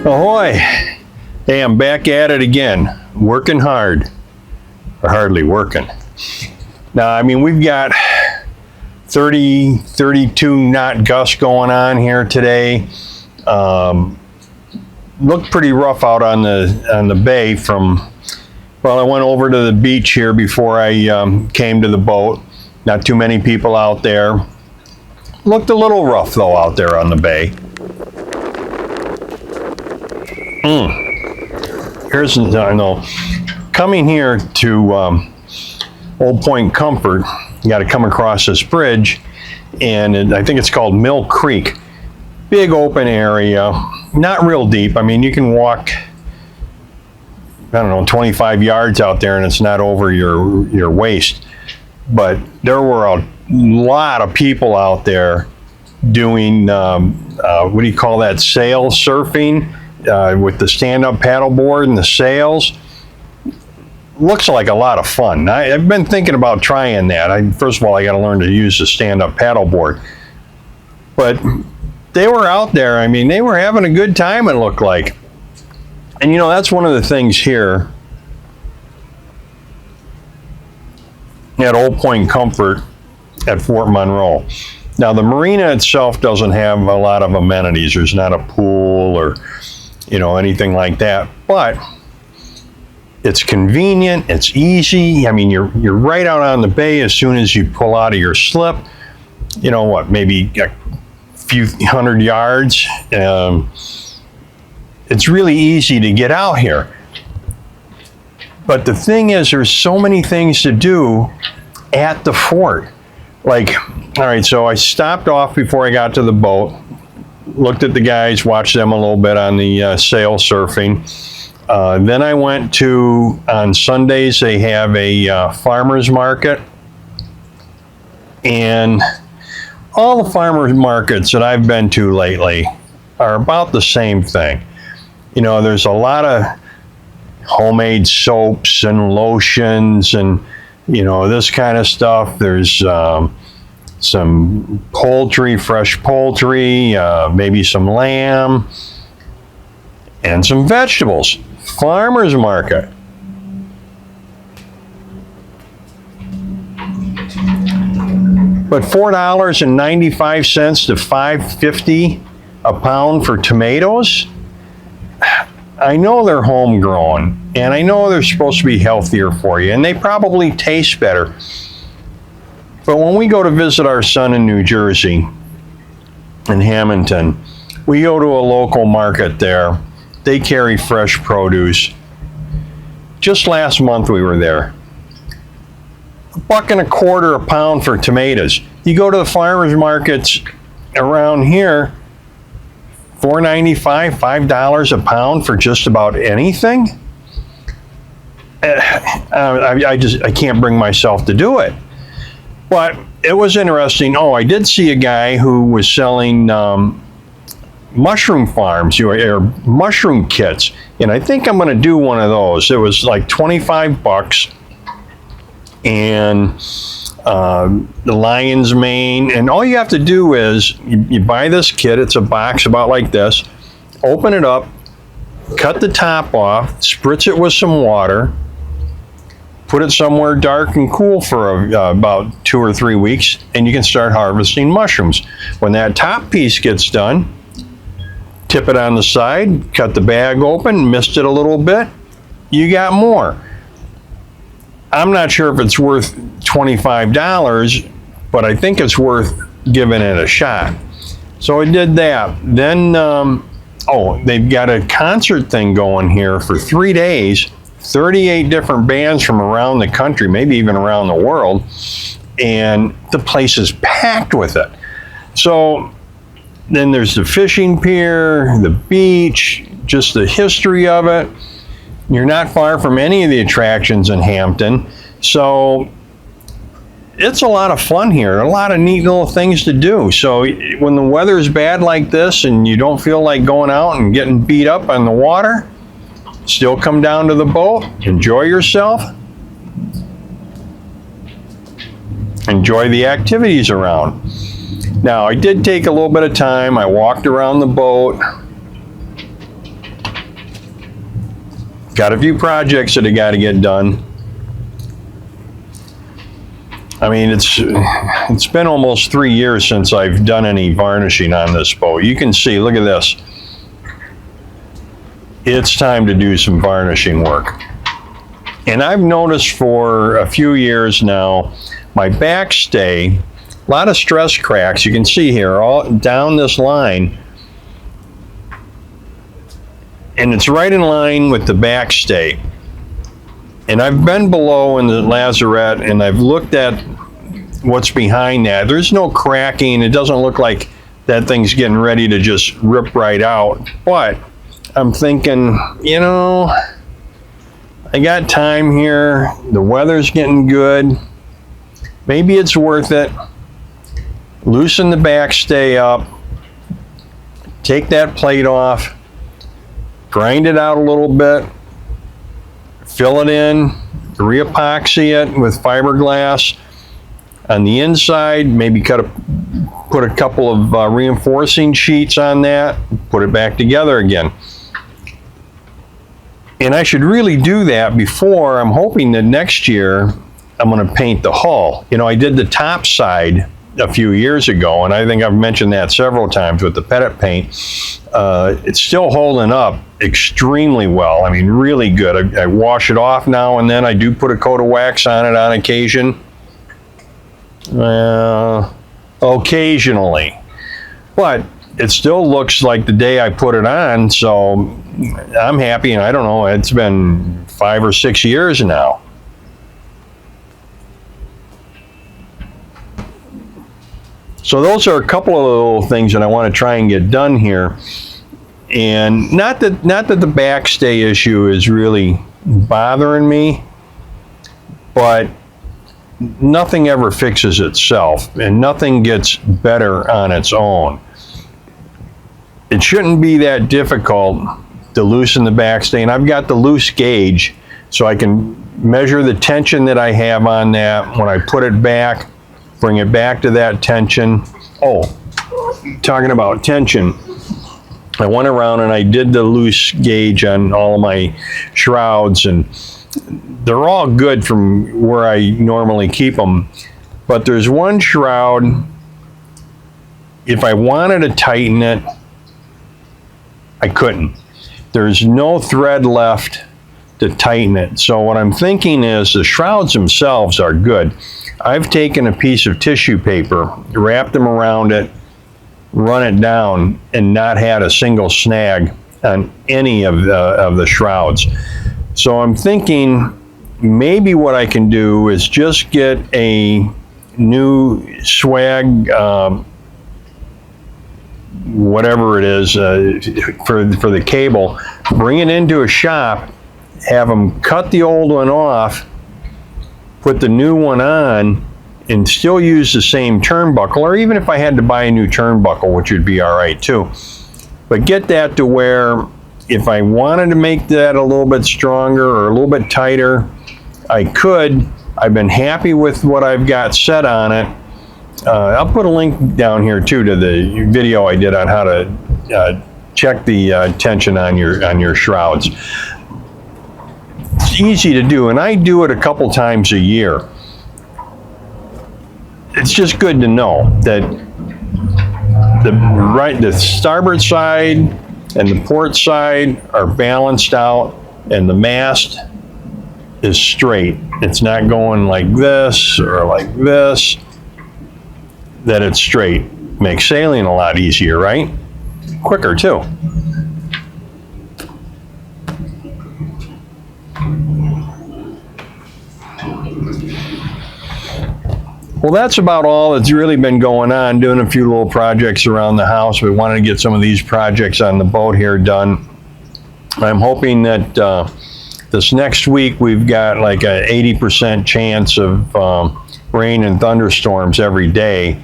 Ahoy! Hey, I'm back at it again, working hard, or hardly working. Now, I mean, we've got 30, 32 knot gusts going on here today. Looked pretty rough out on the bay from, well, I went over to the beach here before I came to the boat. Not too many people out there. Looked a little rough though out there on the bay. Here's, I know, coming here to Old Point Comfort, you got to come across this bridge, and I think it's called Mill Creek. Big open area, not real deep. I mean, you can walk, I don't know, 25 yards out there and it's not over your waist. But there were a lot of people out there doing, what do you call that, sail surfing with the stand-up paddleboard and the sails. Looks like a lot of fun. I've been thinking about trying that. First of all, I got to learn to use the stand-up paddleboard. But they were out there. I mean, they were having a good time, it looked like. And you know, that's one of the things here at Old Point Comfort at Fort Monroe. Now, the marina itself doesn't have a lot of amenities. There's not a pool or, you know, anything like that. But it's convenient, it's easy. I mean, you're right out on the bay as soon as you pull out of your slip. You know what, maybe a few hundred yards. It's really easy to get out here. But the thing is, there's so many things to do at the fort. Like, all right, so I stopped off before I got to the boat, looked at the guys, watched them a little bit on the sail surfing. Then I went to, on Sundays, they have a farmer's market. And all the farmer's markets that I've been to lately are about the same thing. You know, there's a lot of homemade soaps and lotions and, you know, this kind of stuff. There's some poultry, fresh poultry, maybe some lamb, and some vegetables. Farmer's market. But $4.95 to $5.50 a pound for tomatoes? I know they're homegrown, and I know they're supposed to be healthier for you, and they probably taste better. But when we go to visit our son in New Jersey, in Hamilton, we go to a local market there. They carry fresh produce. Just last month we were there. $1.25 a pound for tomatoes. You go to the farmers markets around here, $4.95, $5 a pound for just about anything. I can't bring myself to do it. But it was interesting. Oh, I did see a guy who was selling mushroom farms or mushroom kits, and I think I'm going to do one of those. It was like 25 bucks, and the lion's mane, and all you have to do is you buy this kit. It's a box about like this. Open it up, cut the top off, spritz it with some water, put it somewhere dark and cool for about 2 or 3 weeks, and you can start harvesting mushrooms. When that top piece gets done, tip it on the side, cut the bag open, mist it a little bit, you got more. I'm not sure if it's worth $25, but I think it's worth giving it a shot. So I did that. Then, they've got a concert thing going here for 3 days, 38 different bands from around the country, maybe even around the world, and the place is packed with it. So then there's the fishing pier, the beach, just the history of it. You're not far from any of the attractions in Hampton, so it's a lot of fun here, a lot of neat little things to do. So when the weather's bad like this and you don't feel like going out and getting beat up on the water, still come down to the boat, enjoy yourself, enjoy the activities around. Now, I did take a little bit of time. I walked around the boat, Got a few projects that I got to get done. I mean, it's been almost 3 years since I've done any varnishing on this boat. You can see, look at this. It's time to do some varnishing work. And I've noticed for a few years now, my backstay, a lot of stress cracks, you can see here, all down this line. And it's right in line with the backstay. And I've been below in the lazarette and I've looked at what's behind that. There's no cracking. It doesn't look like that thing's getting ready to just rip right out. But I'm thinking, you know, I got time here. The weather's getting good. Maybe it's worth it. Loosen the backstay up. Take that plate off. Grind it out a little bit. Fill it in. Re-epoxy it with fiberglass. On the inside, maybe put a couple of reinforcing sheets on that. Put it back together again. And I should really do that before. I'm hoping that next year I'm going to paint the hull. You know, I did the top side a few years ago, and I think I've mentioned that several times with the Pettit paint. It's still holding up extremely well. I mean, really good. I wash it off now and then. I do put a coat of wax on it on occasion. Occasionally. But it still looks like the day I put it on, so I'm happy. And I don't know, it's been 5 or 6 years now. So those are a couple of little things that I want to try and get done here. And not that the backstay issue is really bothering me, but nothing ever fixes itself and nothing gets better on its own. It shouldn't be that difficult to loosen the backstay, and I've got the loose gauge so I can measure the tension that I have on that. When I put it back, bring it back to that tension. Oh, talking about tension, I went around and I did the loose gauge on all of my shrouds, and they're all good from where I normally keep them. But there's one shroud, if I wanted to tighten it, I couldn't. There's no thread left to tighten it. So what I'm thinking is the shrouds themselves are good. I've taken a piece of tissue paper, wrapped them around it, run it down, and not had a single snag on any of the shrouds. So I'm thinking maybe what I can do is just get a new swag, whatever it is, for the cable, bring it into a shop, have them cut the old one off, put the new one on, and still use the same turnbuckle, or even if I had to buy a new turnbuckle, which would be all right too. But get that to where if I wanted to make that a little bit stronger or a little bit tighter, I could. I've been happy with what I've got set on it. I'll put a link down here too to the video I did on how to check the tension on your shrouds. It's easy to do, and I do it a couple times a year. It's just good to know that the starboard side and the port side are balanced out, and the mast is straight. It's not going like this or like this. That it's straight. Makes sailing a lot easier, right? Quicker too. Well, that's about all that's really been going on, doing a few little projects around the house. We wanted to get some of these projects on the boat here done. I'm hoping that this next week we've got like a 80% chance of rain and thunderstorms every day.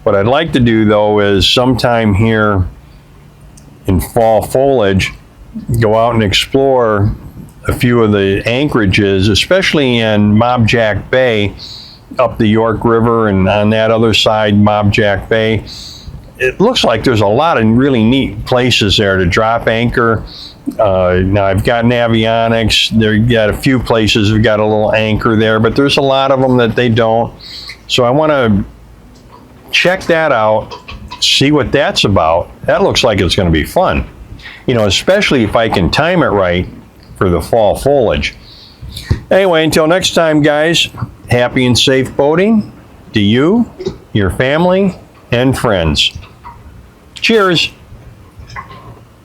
What I'd like to do though is sometime here in fall foliage, go out and explore a few of the anchorages, especially in Mobjack Bay, up the York River, and on that other side, Mobjack Bay. It looks like there's a lot of really neat places there to drop anchor Now I've got Navionics. They've got a few places have got a little anchor there, but there's a lot of them that they don't. So I want to check that out, see what that's about. That looks like it's going to be fun. You know, especially if I can time it right for the fall foliage. Anyway, until next time, guys, happy and safe boating to you, your family, and friends. Cheers.